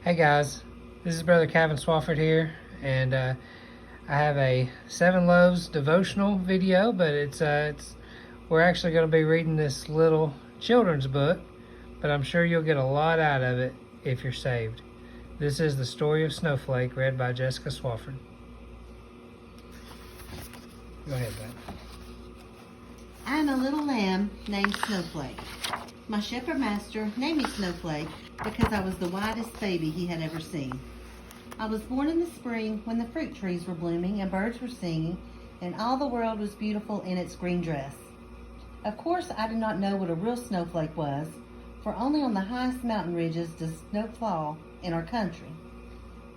Hey guys, this is Brother Calvin Swafford here, and I have a 7 Loaves devotional video, but we're actually going to be reading this little children's book, but I'm sure you'll get a lot out of it if you're saved. This is the story of Snowflake, read by Jessica Swafford. Go ahead, Beth. I am a little lamb named Snowflake. My shepherd master named me Snowflake because I was the whitest baby he had ever seen. I was born in the spring when the fruit trees were blooming and birds were singing and all the world was beautiful in its green dress. Of course, I did not know what a real snowflake was, for only on the highest mountain ridges does snow fall in our country.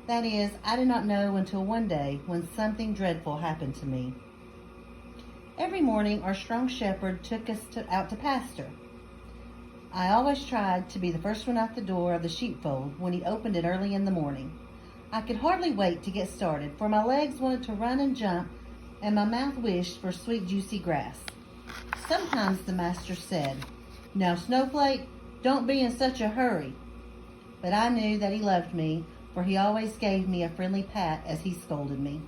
That is, I did not know until one day when something dreadful happened to me. Every morning, our strong shepherd took us out to pasture. I always tried to be the first one out the door of the sheepfold when he opened it early in the morning. I could hardly wait to get started, for my legs wanted to run and jump, and my mouth wished for sweet, juicy grass. Sometimes the master said, "Now, Snowflake, don't be in such a hurry." But I knew that he loved me, for he always gave me a friendly pat as he scolded me.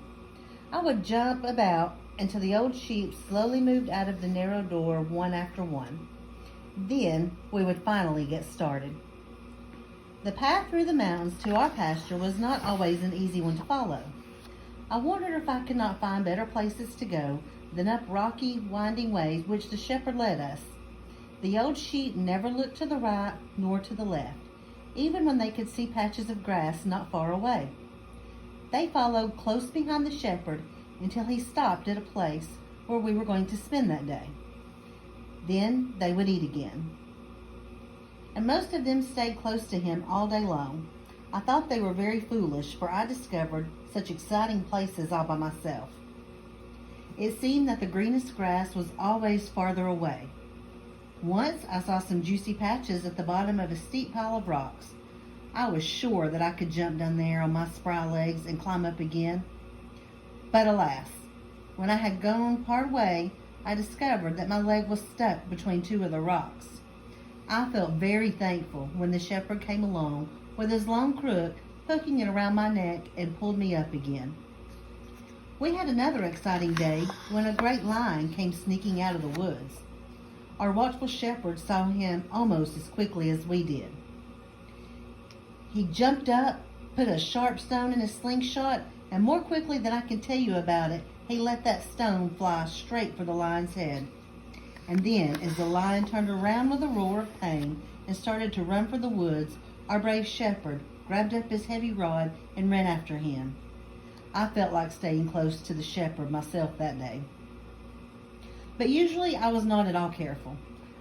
I would jump about until the old sheep slowly moved out of the narrow door one after one. Then we would finally get started. The path through the mountains to our pasture was not always an easy one to follow. I wondered if I could not find better places to go than up rocky, winding ways which the shepherd led us. The old sheep never looked to the right nor to the left, even when they could see patches of grass not far away. They followed close behind the shepherd until he stopped at a place where we were going to spend that day. Then they would eat again. And most of them stayed close to him all day long. I thought they were very foolish, for I discovered such exciting places all by myself. It seemed that the greenest grass was always farther away. Once I saw some juicy patches at the bottom of a steep pile of rocks. I was sure that I could jump down there on my spry legs and climb up again. But alas, when I had gone part way, I discovered that my leg was stuck between two of the rocks. I felt very thankful when the shepherd came along with his long crook, hooking it around my neck and pulled me up again. We had another exciting day when a great lion came sneaking out of the woods. Our watchful shepherd saw him almost as quickly as we did. He jumped up, put a sharp stone in his slingshot, and more quickly than I can tell you about it, he let that stone fly straight for the lion's head. And then, as the lion turned around with a roar of pain and started to run for the woods, our brave shepherd grabbed up his heavy rod and ran after him. I felt like staying close to the shepherd myself that day. But usually I was not at all careful.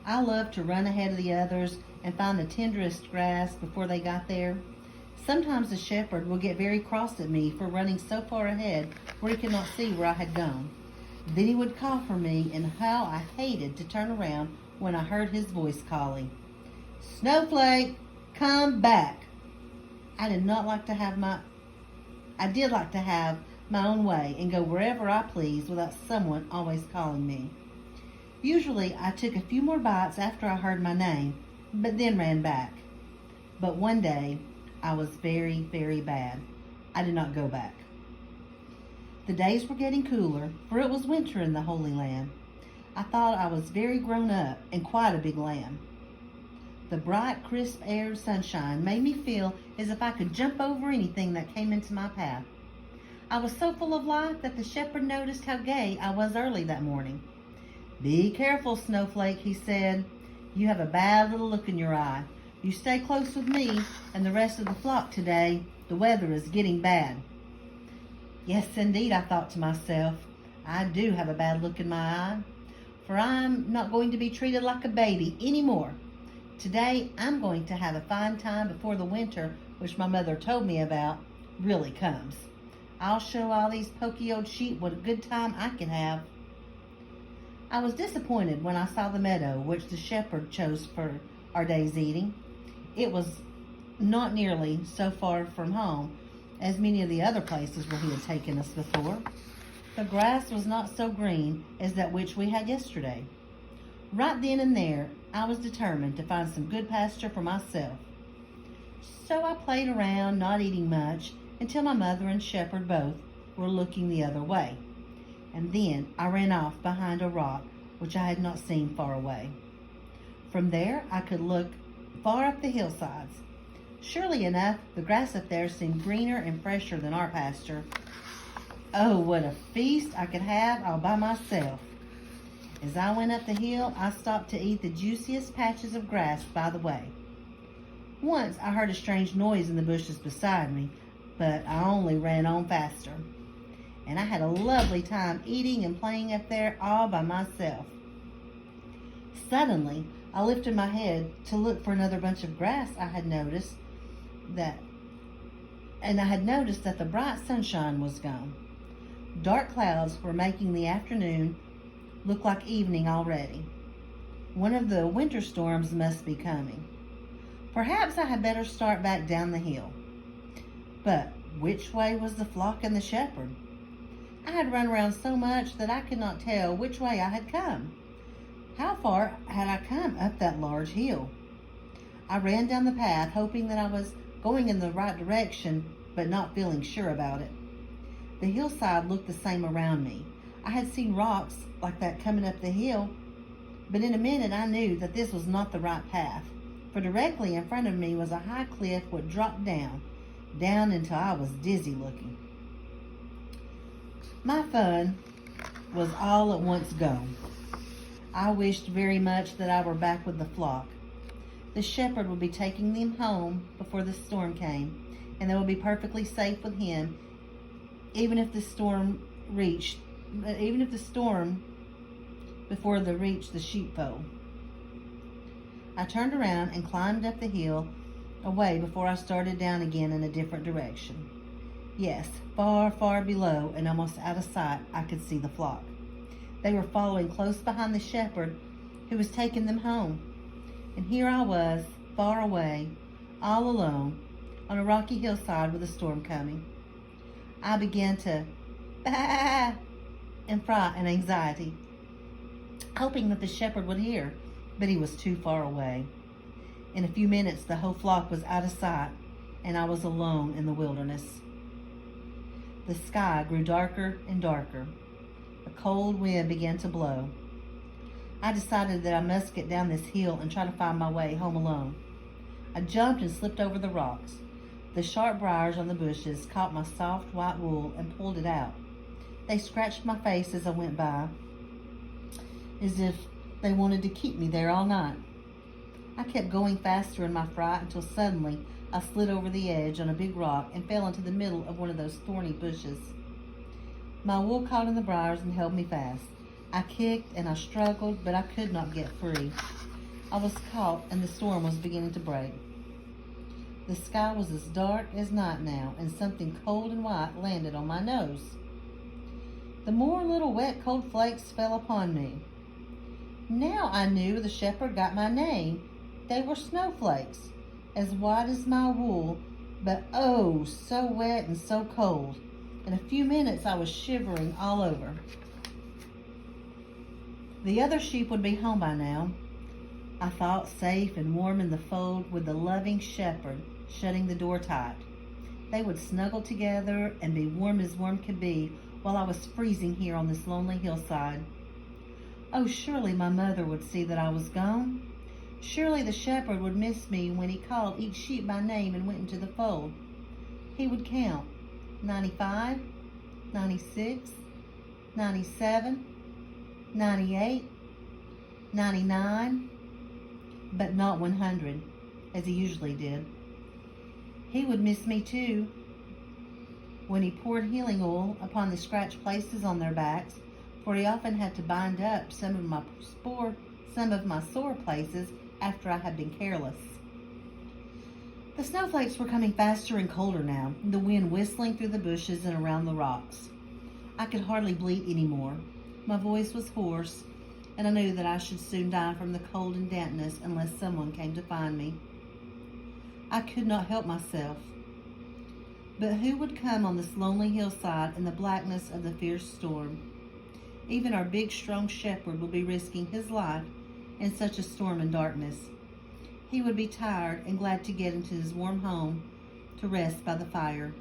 I loved to run ahead of the others and find the tenderest grass before they got there. Sometimes the shepherd would get very cross at me for running so far ahead where he could not see where I had gone. Then he would call for me, and how I hated to turn around when I heard his voice calling, "Snowflake, come back." I did like to have my own way and go wherever I pleased without someone always calling me. Usually I took a few more bites after I heard my name, but then ran back. But one day I was very, very bad. I did not go back. The days were getting cooler, for it was winter in the Holy Land. I thought I was very grown up and quite a big lamb. The bright, crisp air and sunshine made me feel as if I could jump over anything that came into my path. I was so full of life that the shepherd noticed how gay I was early that morning. "Be careful, Snowflake," he said. "You have a bad little look in your eye. You stay close with me and the rest of the flock today. The weather is getting bad." Yes, indeed, I thought to myself. I do have a bad look in my eye, for I'm not going to be treated like a baby anymore. Today, I'm going to have a fine time before the winter, which my mother told me about, really comes. I'll show all these poky old sheep what a good time I can have. I was disappointed when I saw the meadow which the shepherd chose for our day's eating. It was not nearly so far from home as many of the other places where he had taken us before. The grass was not so green as that which we had yesterday. Right then and there, I was determined to find some good pasture for myself. So I played around, not eating much, until my mother and Shepherd both were looking the other way. And then I ran off behind a rock which I had not seen far away. From there I could look far up the hillsides. Surely enough, the grass up there seemed greener and fresher than our pasture. Oh, what a feast I could have all by myself. As I went up the hill, I stopped to eat the juiciest patches of grass by the way. Once I heard a strange noise in the bushes beside me, but I only ran on faster. And I had a lovely time eating and playing up there all by myself. Suddenly, I lifted my head to look for another bunch of grass I had noticed that the bright sunshine was gone. Dark clouds were making the afternoon look like evening already. One of the winter storms must be coming. Perhaps I had better start back down the hill. But which way was the flock and the shepherd? I had run around so much that I could not tell which way I had come. How far had I come up that large hill? I ran down the path, hoping that I was going in the right direction, but not feeling sure about it. The hillside looked the same around me. I had seen rocks like that coming up the hill, but in a minute I knew that this was not the right path, for directly in front of me was a high cliff which dropped down until I was dizzy looking. My fun was all at once gone. I wished very much that I were back with the flock. The shepherd would be taking them home before the storm came, and they would be perfectly safe with him, even if the storm before they reached the sheepfold. I turned around and climbed up the hill away before I started down again in a different direction. Yes, far, far below and almost out of sight, I could see the flock. They were following close behind the shepherd who was taking them home. And here I was, far away, all alone, on a rocky hillside with a storm coming. I began to bah in fright and anxiety, hoping that the shepherd would hear, but he was too far away. In a few minutes, the whole flock was out of sight, and I was alone in the wilderness. The sky grew darker and darker. A cold wind began to blow. I decided that I must get down this hill and try to find my way home alone. I jumped and slipped over the rocks. The sharp briars on the bushes caught my soft white wool and pulled it out. They scratched my face as I went by, as if they wanted to keep me there all night. I kept going faster in my fright until suddenly I slid over the edge on a big rock and fell into the middle of one of those thorny bushes. My wool caught in the briars and held me fast. I kicked and I struggled, but I could not get free. I was caught and the storm was beginning to break. The sky was as dark as night now, and something cold and white landed on my nose. The more little wet cold flakes fell upon me. Now I knew the shepherd got my name. They were snowflakes, as white as my wool, but oh, so wet and so cold. In a few minutes I was shivering all over. The other sheep would be home by now, I thought, safe and warm in the fold with the loving shepherd shutting the door tight. They would snuggle together and be warm as warm could be while I was freezing here on this lonely hillside. Oh, surely my mother would see that I was gone. Surely the shepherd would miss me when he called each sheep by name and went into the fold. He would count 95, 96, 97, 98, 99, but not 100, as he usually did. He would miss me too when he poured healing oil upon the scratched places on their backs, for he often had to bind up some of my sore places after I had been careless. The snowflakes were coming faster and colder now, the wind whistling through the bushes and around the rocks. I could hardly bleat anymore. My voice was hoarse, and I knew that I should soon die from the cold and dampness unless someone came to find me. I could not help myself. But who would come on this lonely hillside in the blackness of the fierce storm? Even our big, strong shepherd would be risking his life in such a storm and darkness. he would be tired and glad to get into his warm home to rest by the fire.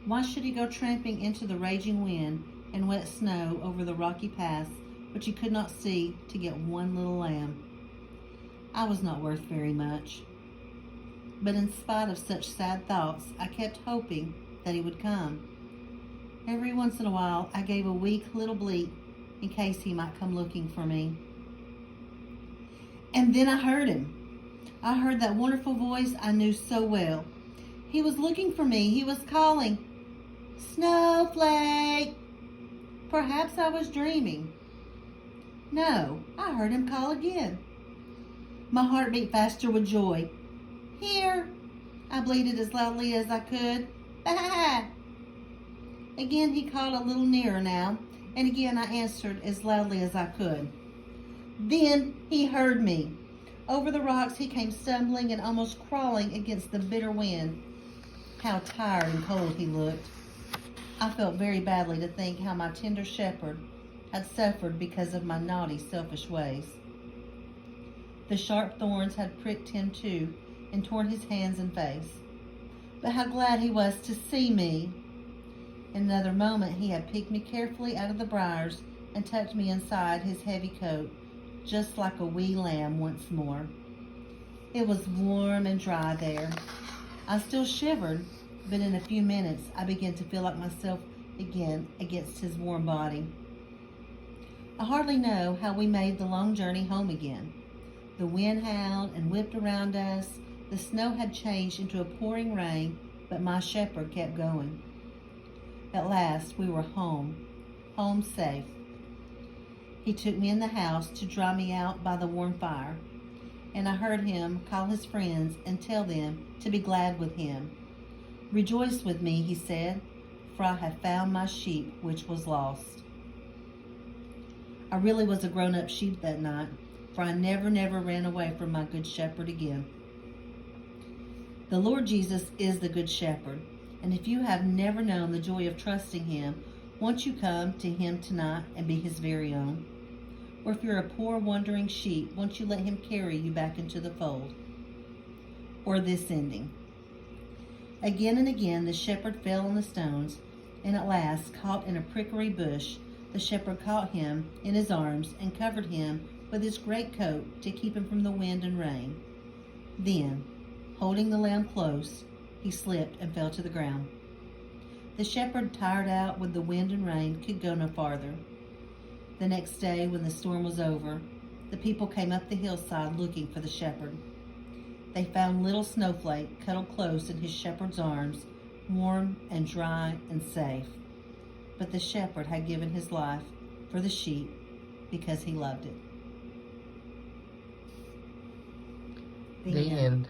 Why should he go tramping into the raging wind and wet snow over the rocky paths which he could not see to get one little lamb? I was not worth very much. But in spite of such sad thoughts, I kept hoping that he would come. Every once in a while, I gave a weak little bleat in case he might come looking for me. And then I heard him. I heard that wonderful voice I knew so well. He was looking for me. He was calling, "Snowflake!" Perhaps I was dreaming. No, I heard him call again. My heart beat faster with joy. "Here!" I bleated as loudly as I could. "Bah!" Again he called a little nearer now, and again I answered as loudly as I could. Then he heard me. Over the rocks he came stumbling and almost crawling against the bitter wind. How tired and cold he looked. I felt very badly to think how my tender shepherd had suffered because of my naughty, selfish ways. The sharp thorns had pricked him too and torn his hands and face. But how glad he was to see me. In another moment he had picked me carefully out of the briars and tucked me inside his heavy coat, just like a wee lamb once more. It was warm and dry there. I still shivered, but in a few minutes I began to feel like myself again against his warm body. I hardly know how we made the long journey home again. The wind howled and whipped around us. The snow had changed into a pouring rain, but my shepherd kept going. At last we were home safe. He took me in the house to dry me out by the warm fire, and I heard him call his friends and tell them to be glad with him. "Rejoice with me," he said, "for I have found my sheep which was lost." I really was a grown-up sheep that night, for I never ran away from my good shepherd again. The Lord Jesus is the good shepherd, and if you have never known the joy of trusting him, won't you come to him tonight and be his very own? Or if you're a poor wandering sheep, won't you let him carry you back into the fold? Or this ending. Again and again the shepherd fell on the stones, and at last, caught in a prickly bush, the shepherd caught him in his arms and covered him with his great coat to keep him from the wind and rain. Then, holding the lamb close, he slipped and fell to the ground. The shepherd, tired out with the wind and rain, could go no farther. The next day, when the storm was over, the people came up the hillside looking for the shepherd. They found little Snowflake cuddled close in his shepherd's arms, warm and dry and safe. But the shepherd had given his life for the sheep because he loved it. The end.